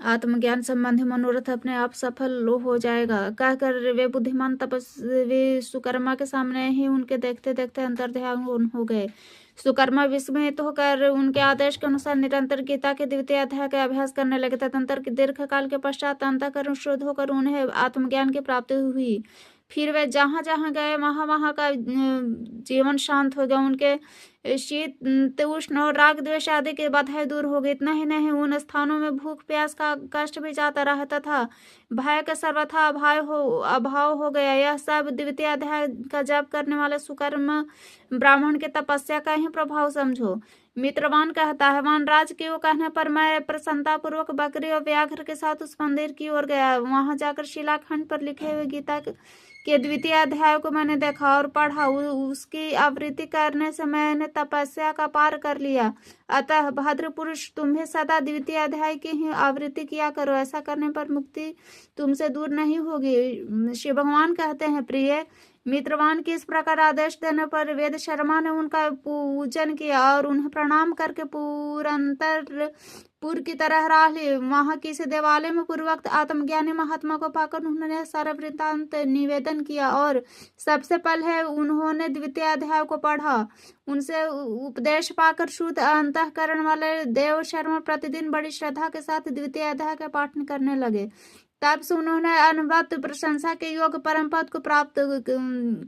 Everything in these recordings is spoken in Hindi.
आत्मज्ञान संबंधी मनोरथ अपने आप सफल हो जाएगा। कहकर वे बुद्धिमान तपस्वी सुकर्मा के सामने ही उनके देखते देखते अंतर्ध्यान हो गए। सुकर्मा विस्मित होकर उनके आदेश के अनुसार निरंतर गीता के द्वितीय अध्याय का अभ्यास करने लगे। तदंतर दीर्घ काल के पश्चात अंतःकरण शुद्ध होकर उन्हें आत्मज्ञान की प्राप्ति हुई। फिर वे जहाँ जहाँ गए वहाँ वहाँ का जीवन शांत हो गया। उनके शीत उष्ण और राग द्वेष आदि की बाधाएं दूर हो गई। इतना ही नहीं, उन स्थानों में भूख प्यास का कष्ट भी जाता रहता था। भय का सर्वथा अभाव हो गया। यह सब द्वितीय अध्याय का जप करने वाले सुकर्म ब्राह्मण के तपस्या का ही प्रभाव समझो। मित्रवान कहता है, वानराज के वो कहने पर मैं प्रसन्नता पूर्वक बकरी और व्याघ्र के साथ उस मंदिर की ओर गया। वहां जाकर शिलाखंड पर लिखे हुए गीता के द्वितीय अध्याय को मैंने देखा और पढ़ा। उसकी आवृत्ति करने से मैंने तपस्या का पार कर लिया। अतः भद्र पुरुष, तुम्हें सदा द्वितीय अध्याय की ही आवृत्ति किया करो। ऐसा करने पर मुक्ति तुमसे दूर नहीं होगी। शिव भगवान कहते हैं, प्रिय मित्रवान के इस प्रकार आदेश देने पर वेद शर्मा ने उनका पूजन किया और उन्हें प्रणाम करके पुर की तरह राह ली। वहां किसी देवालय में पूर्वक्त आत्मज्ञानी महात्मा को पाकर उन्होंने सारा वृत्तांत निवेदन किया और सबसे पहले उन्होंने द्वितीय अध्याय को पढ़ा। उनसे उपदेश पाकर शुद्ध अंतःकरण वाले देव शर्मा प्रतिदिन बड़ी श्रद्धा के साथ द्वितीय अध्याय का पाठ करने लगे। तब से उन्होंने अनवरत प्रशंसा के योग परम पद को प्राप्त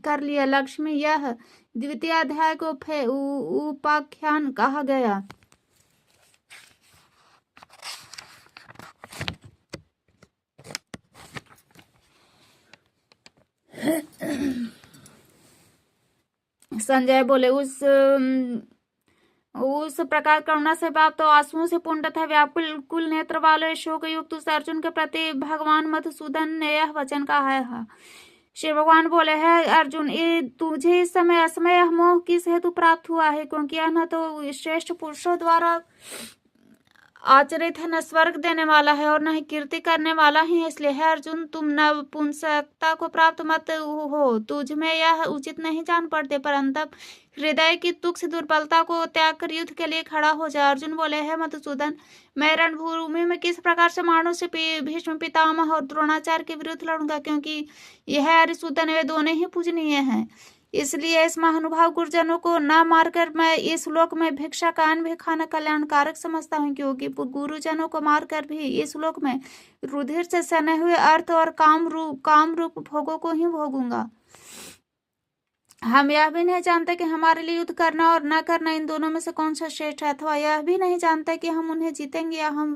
कर लिया। लक्ष्मी, यह द्वितीय अध्याय को उपाख्यान कहा गया। संजय बोले, उस प्रकार करुणा से प्राप्त तो आंसुओं से पूर्ण तथा व्याकुल नेत्र वाले शोक युक्त उस अर्जुन के प्रति भगवान मधुसूदन ने यह वचन कहा है। शिव भगवान बोले, है अर्जुन, ये तुझे इस समय असमय मोह किस हेतु प्राप्त हुआ है? क्योंकि यह न तो श्रेष्ठ पुरुषों द्वारा आचरित है, न स्वर्ग देने वाला है और न ही कीर्ति करने वाला ही है। इसलिए है अर्जुन, तुम नपुंसकता को प्राप्त मत हो। तुझ में यह उचित नहीं जान पड़ते, परंतु हृदय की तुक्ष दुर्बलता को त्याग कर युद्ध के लिए खड़ा हो जाए। अर्जुन बोले, है मधुसूदन, मैं रणभूमि में किस प्रकार से मानो से भीष्म पितामह और द्रोणाचार्य के विरुद्ध लड़ूंगा? क्योंकि यह अरिसूदन, वे दोनों ही पूजनीय हैं। इसलिए इस महानुभाव गुरुजनों को न मारकर मैं इस लोक में भिक्षा का अन्न भी खाना कल्याणकारक समझता हूँ। क्योंकि गुरुजनों को मारकर भी इस लोक में रुधिर से सने हुए अर्थ और काम रूप भोगों को ही भोगूंगा। हम यह भी नहीं जानते कि हमारे लिए युद्ध करना और न करना इन दोनों में से कौन सा श्रेष्ठ है, अथवा यह भी नहीं जानते कि हम उन्हें जीतेंगे या हम